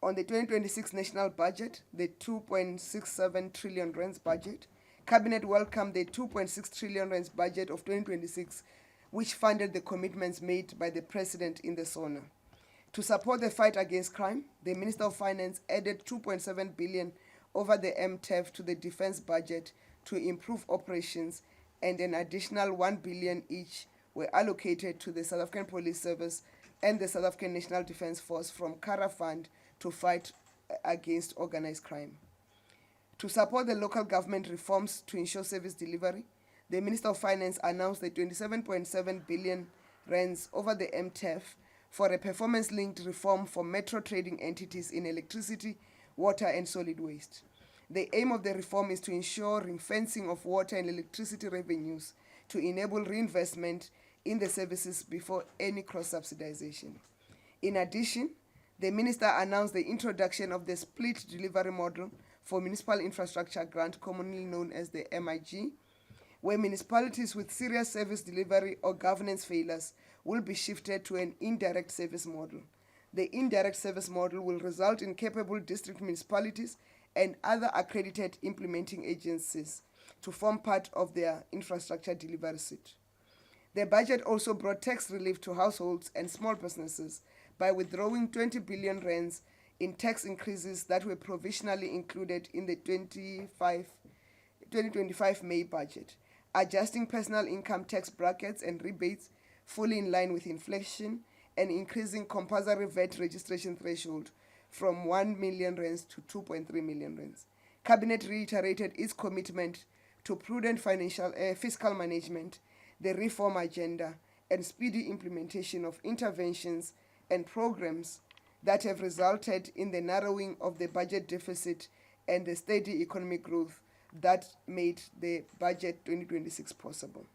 On the 2026 national budget, the 2.67 trillion rands budget, Cabinet welcomed the 2.6 trillion rands budget of 2026, which funded the commitments made by the President in the SONA. To support the fight against crime, the Minister of Finance added 2.7 billion over the MTEF to the defense budget to improve operations, and an additional 1 billion each were allocated to the South African Police Service and the South African National Defence Force from Kara Fund to fight against organized crime. To support the local government reforms to ensure service delivery, the Minister of Finance announced the 27.7 billion rands over the MTEF for a performance-linked reform for metro trading entities in electricity, water and solid waste. The aim of the reform is to ensure ring-fencing of water and electricity revenues to enable reinvestment in the services before any cross-subsidization. In addition, the Minister announced the introduction of the split delivery model for municipal infrastructure grant, commonly known as the MIG, where municipalities with serious service delivery or governance failures will be shifted to an indirect service model. The indirect service model will result in capable district municipalities and other accredited implementing agencies to form part of their infrastructure delivery suite. The budget also brought tax relief to households and small businesses by withdrawing 20 billion rands in tax increases that were provisionally included in the 2025 May budget, adjusting personal income tax brackets and rebates fully in line with inflation, and increasing compulsory VAT registration threshold from 1 million rands to 2.3 million rands. Cabinet reiterated its commitment to prudent fiscal management, the reform agenda, and speedy implementation of interventions and programs that have resulted in the narrowing of the budget deficit and the steady economic growth that made the budget 2026 possible.